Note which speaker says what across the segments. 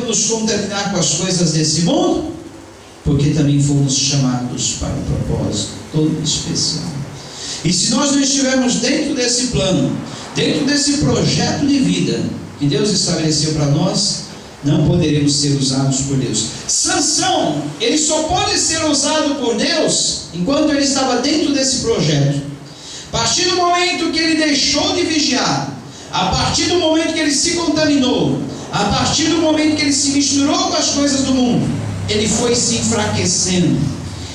Speaker 1: nos contaminar com as coisas desse mundo, porque também fomos chamados para um propósito todo especial. E se nós não estivermos dentro desse plano, dentro desse projeto de vida que Deus estabeleceu para nós, não poderemos ser usados por Deus. Sansão, ele só pode ser usado por Deus enquanto ele estava dentro desse projeto. A partir do momento que ele deixou de vigiar, a partir do momento que ele se contaminou, a partir do momento que ele se misturou com as coisas do mundo, ele foi se enfraquecendo.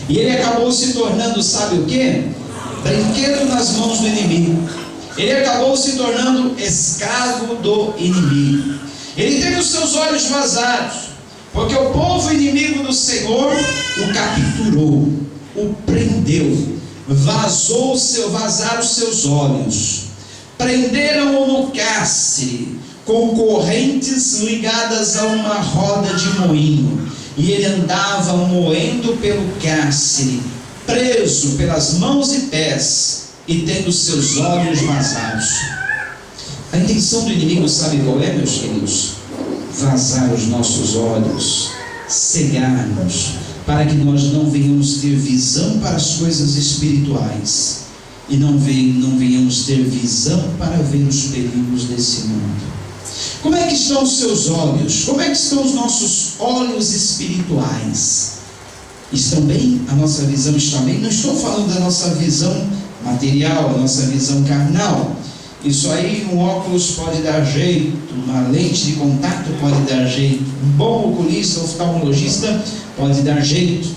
Speaker 1: E ele acabou se tornando, sabe o quê? Brinquedo nas mãos do inimigo. Ele acabou se tornando escravo do inimigo. Ele teve os seus olhos vazados, porque o povo inimigo do Senhor o capturou, o prendeu, vazaram os seus olhos, prenderam-o no cárcere, com correntes ligadas a uma roda de moinho, e ele andava moendo pelo cárcere, preso pelas mãos e pés, e tendo seus olhos vazados. A intenção do inimigo, sabe qual é, meus queridos? Vazar os nossos olhos, cegar-nos, para que nós não venhamos ter visão para as coisas espirituais, e não venhamos ter visão para ver os perigos desse mundo. Como é que estão os seus olhos? Como é que estão os nossos olhos espirituais? Estão bem? A nossa visão está bem? Não estou falando da nossa visão material, a nossa visão carnal. Isso aí, um óculos pode dar jeito, uma lente de contato pode dar jeito, um bom oculista, oftalmologista pode dar jeito.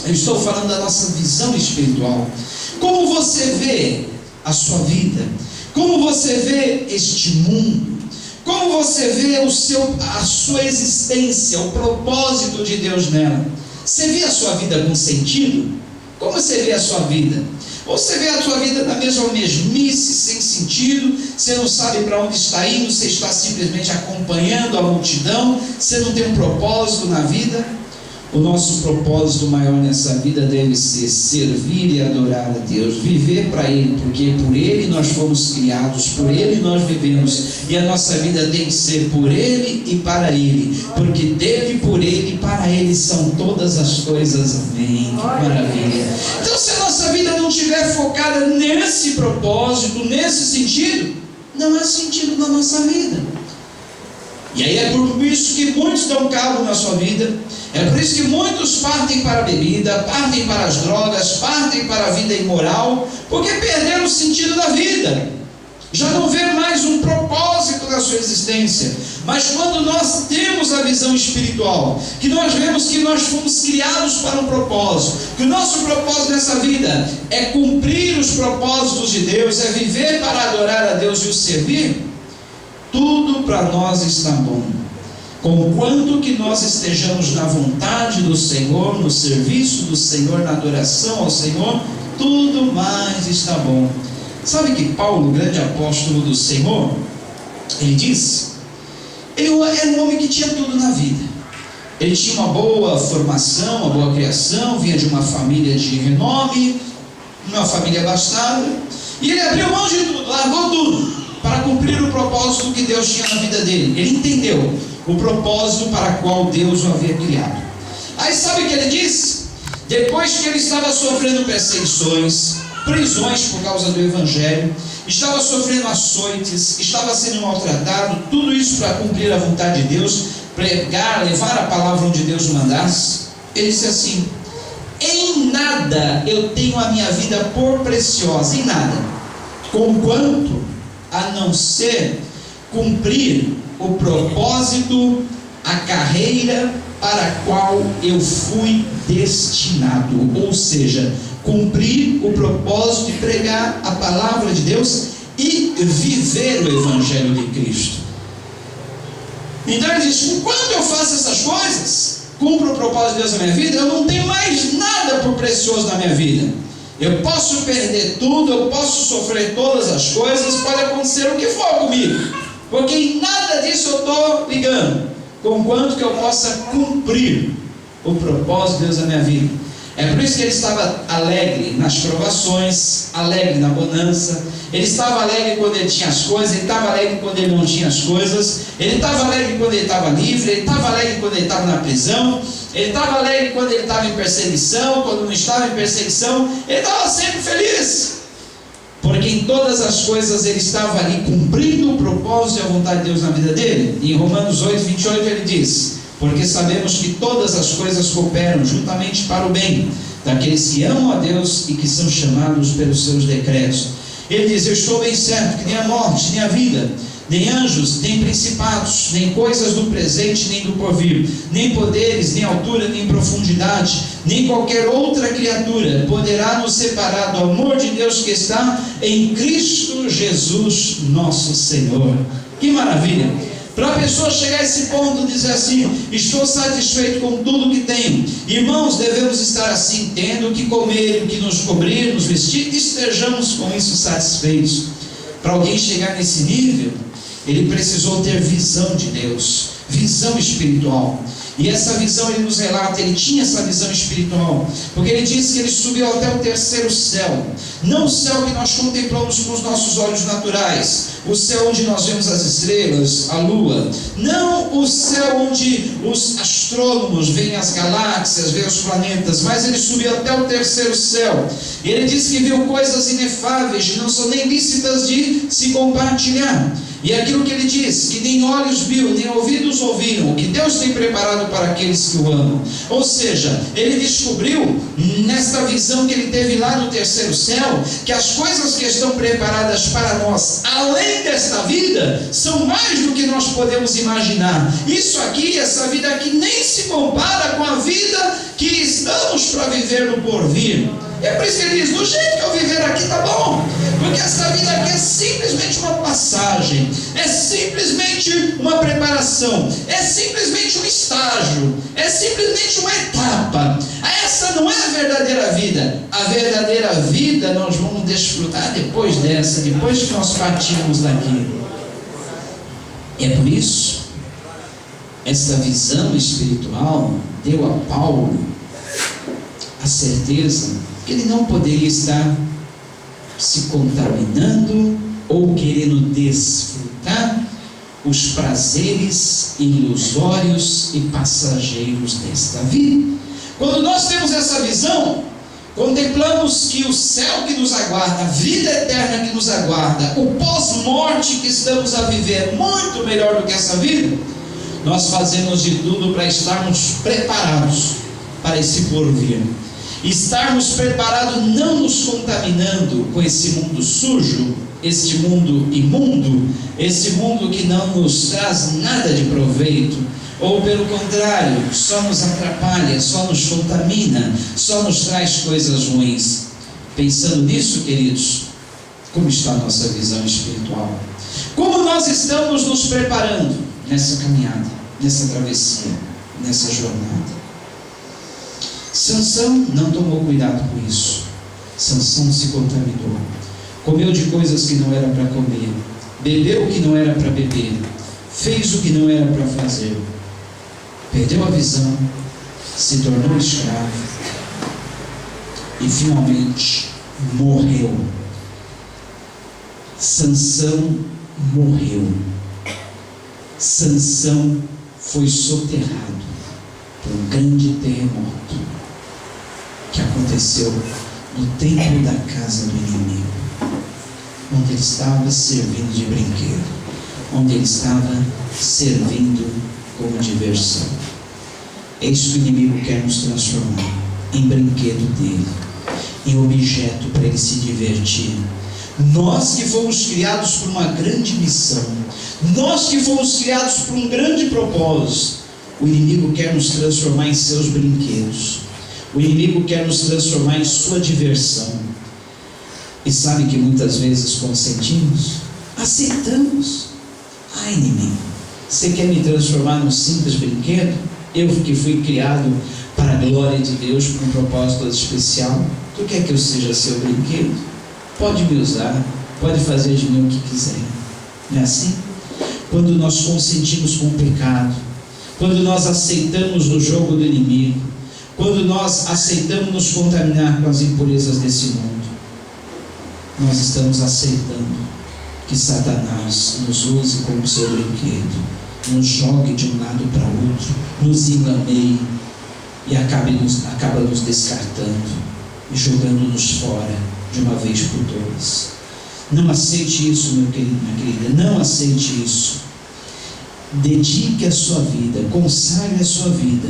Speaker 1: Eu estou falando da nossa visão espiritual. Como você vê a sua vida? Como você vê este mundo? Como você vê a sua existência, o propósito de Deus nela? Você vê a sua vida com sentido? Como você vê a sua vida? Ou você vê a sua vida na mesma mesmice, sem sentido? Você não sabe para onde está indo, você está simplesmente acompanhando a multidão, você não tem um propósito na vida? O nosso propósito maior nessa vida deve ser servir e adorar a Deus, viver para Ele, porque por Ele nós fomos criados, por Ele nós vivemos, e a nossa vida tem que ser por Ele e para Ele, porque dele, por Ele e para Ele são todas as coisas. Amém. Que maravilha. Então, se a nossa vida não estiver focada nesse propósito, nesse sentido, não há sentido na nossa vida. E aí é por isso que muitos dão cabo na sua vida, é por isso que muitos partem para a bebida, partem para as drogas, partem para a vida imoral, porque perderam o sentido da vida, já não vê mais um propósito na sua existência. Mas quando nós temos a visão espiritual, que nós vemos que nós fomos criados para um propósito, que o nosso propósito nessa vida é cumprir os propósitos de Deus, é viver para adorar a Deus e o servir, tudo para nós está bom, conquanto que nós estejamos na vontade do Senhor, no serviço do Senhor, na adoração ao Senhor, tudo mais está bom. Sabe que Paulo, grande apóstolo do Senhor, ele diz, ele era um homem que tinha tudo na vida, ele tinha uma boa formação, uma boa criação, vinha de uma família de renome, uma família abastada, e ele abriu mão de tudo, largou tudo, para cumprir o propósito que Deus tinha na vida dele. Ele entendeu o propósito para o qual Deus o havia criado. Aí sabe o que ele disse? Depois que ele estava sofrendo perseguições, prisões por causa do Evangelho, estava sofrendo açoites, estava sendo maltratado, tudo isso para cumprir a vontade de Deus, pregar, levar a palavra onde Deus o mandasse, ele disse assim: em nada eu tenho a minha vida por preciosa, em nada, conquanto a não ser cumprir o propósito, a carreira para a qual eu fui destinado, ou seja, cumprir o propósito de pregar a palavra de Deus e viver o Evangelho de Cristo. Então ele diz: enquanto eu faço essas coisas, cumpro o propósito de Deus na minha vida, eu não tenho mais nada por precioso na minha vida. Eu posso perder tudo, eu posso sofrer todas as coisas, pode acontecer o que for comigo, porque em nada disso eu estou ligando, conquanto que eu possa cumprir o propósito de Deus na minha vida. É por isso que ele estava alegre nas provações, alegre na bonança. Ele estava alegre quando ele tinha as coisas, ele estava alegre quando ele não tinha as coisas, ele estava alegre quando ele estava livre, ele estava alegre quando ele estava na prisão, ele estava alegre quando ele estava em perseguição, quando não estava em perseguição, ele estava sempre feliz, porque em todas as coisas ele estava ali cumprindo o propósito e a vontade de Deus na vida dele. Em Romanos 8, 28 ele diz: porque sabemos que todas as coisas cooperam juntamente para o bem daqueles que amam a Deus e que são chamados pelos seus decretos. Ele diz: eu estou bem certo que nem a morte, nem a vida, nem anjos, nem principados, nem coisas do presente, nem do porvir, nem poderes, nem altura, nem profundidade, nem qualquer outra criatura poderá nos separar do amor de Deus que está em Cristo Jesus nosso Senhor. Que maravilha! Para a pessoa chegar a esse ponto, dizer assim: estou satisfeito com tudo que tenho. Irmãos, devemos estar assim, tendo o que comer, o que nos cobrir, nos vestir, estejamos com isso satisfeitos. Para alguém chegar nesse nível, ele precisou ter visão de Deus, visão espiritual. E essa visão, ele nos relata, ele tinha essa visão espiritual, porque ele diz que ele subiu até o terceiro céu. Não o céu que nós contemplamos com os nossos olhos naturais, o céu onde nós vemos as estrelas, a lua. Não o céu onde os astrônomos veem as galáxias, veem os planetas, mas ele subiu até o terceiro céu. E ele diz que viu coisas inefáveis, que não são nem lícitas de se compartilhar. E aquilo que ele diz, que nem olhos viu, nem ouvidos ouviram, o que Deus tem preparado para aqueles que o amam. Ou seja, ele descobriu, nesta visão que ele teve lá no terceiro céu, que as coisas que estão preparadas para nós, além desta vida, são mais do que nós podemos imaginar. Isso aqui, essa vida aqui, nem se compara com a vida que estamos para viver no porvir. E é por isso que ele diz: do jeito que eu viver aqui está bom, porque essa vida aqui é simplesmente uma passagem, é simplesmente uma preparação, é simplesmente um estágio, é simplesmente uma etapa. Essa não é a verdadeira vida. A verdadeira vida nós vamos desfrutar depois dessa, depois que nós partirmos daqui. E é por isso, essa visão espiritual deu a Paulo a certeza que ele não poderia estar se contaminando ou querendo desfrutar os prazeres ilusórios e passageiros desta vida. Quando nós temos essa visão, contemplamos que o céu que nos aguarda, a vida eterna que nos aguarda, o pós-morte que estamos a viver é muito melhor do que essa vida. Nós fazemos de tudo para estarmos preparados para esse porvir. Estarmos preparados, não nos contaminando com esse mundo sujo, este mundo imundo, esse mundo que não nos traz nada de proveito, ou pelo contrário, só nos atrapalha, só nos contamina, só nos traz coisas ruins. Pensando nisso, queridos, como está a nossa visão espiritual? Como nós estamos nos preparando nessa caminhada, nessa travessia, nessa jornada? Sansão não tomou cuidado com isso. Sansão se contaminou, comeu de coisas que não era para comer, bebeu o que não era para beber, fez o que não era para fazer, perdeu a visão, se tornou escravo e finalmente morreu. Sansão morreu. Sansão foi soterrado por um grande terremoto que aconteceu no templo da casa do inimigo, onde ele estava servindo de brinquedo, onde ele estava servindo como diversão. É isso que o inimigo quer nos transformar, em brinquedo dele, em objeto para ele se divertir. Nós que fomos criados por uma grande missão, nós que fomos criados por um grande propósito, o inimigo quer nos transformar em seus brinquedos. O inimigo quer nos transformar em sua diversão. E sabe que muitas vezes consentimos, aceitamos. Ah, inimigo, você quer me transformar num simples brinquedo? Eu que fui criado para a glória de Deus, por um propósito especial, tu quer que eu seja seu brinquedo? Pode me usar, pode fazer de mim o que quiser. Não é assim? Quando nós consentimos com o pecado, quando nós aceitamos o jogo do inimigo, quando nós aceitamos nos contaminar com as impurezas desse mundo, nós estamos aceitando que Satanás nos use como seu brinquedo, nos jogue de um lado para outro, nos engameie e acaba nos descartando e jogando-nos fora de uma vez por todas. Não aceite isso, meu querido, minha querida, não aceite isso. Dedique a sua vida, consagre a sua vida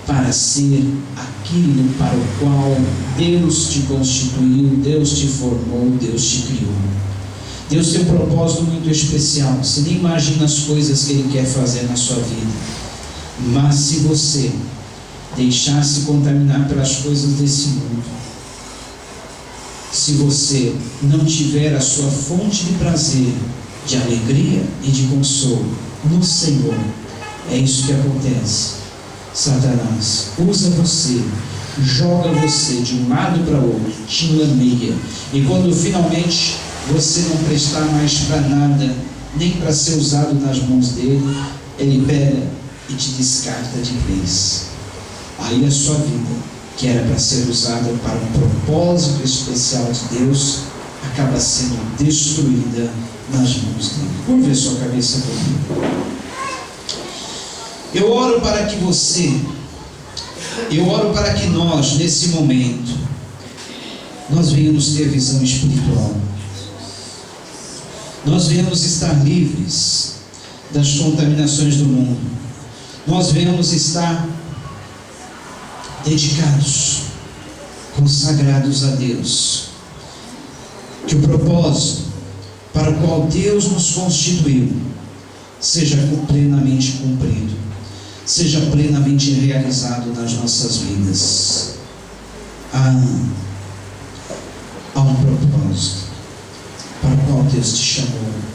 Speaker 1: para ser aquilo para o qual Deus te constituiu, Deus te formou, Deus te criou. Deus tem um propósito muito especial. Você nem imagina as coisas que Ele quer fazer na sua vida. Mas se você deixar se contaminar pelas coisas desse mundo, se você não tiver a sua fonte de prazer, de alegria e de consolo no Senhor, é isso que acontece. Satanás usa você, joga você de um lado para o outro, te enlameia, e quando finalmente você não prestar mais para nada, nem para ser usado nas mãos dele, ele pega e te descarta de vez. Aí a sua vida, que era para ser usada para um propósito especial de Deus, acaba sendo destruída nas mãos dele. Curve a sua cabeça comigo. Eu oro para que nós, nesse momento, nós venhamos ter visão espiritual. Nós venhamos estar livres das contaminações do mundo. Nós venhamos estar dedicados, consagrados a Deus. Que o propósito para o qual Deus nos constituiu seja plenamente cumprido, seja plenamente realizado nas nossas vidas. Há um propósito para o qual Deus te chamou.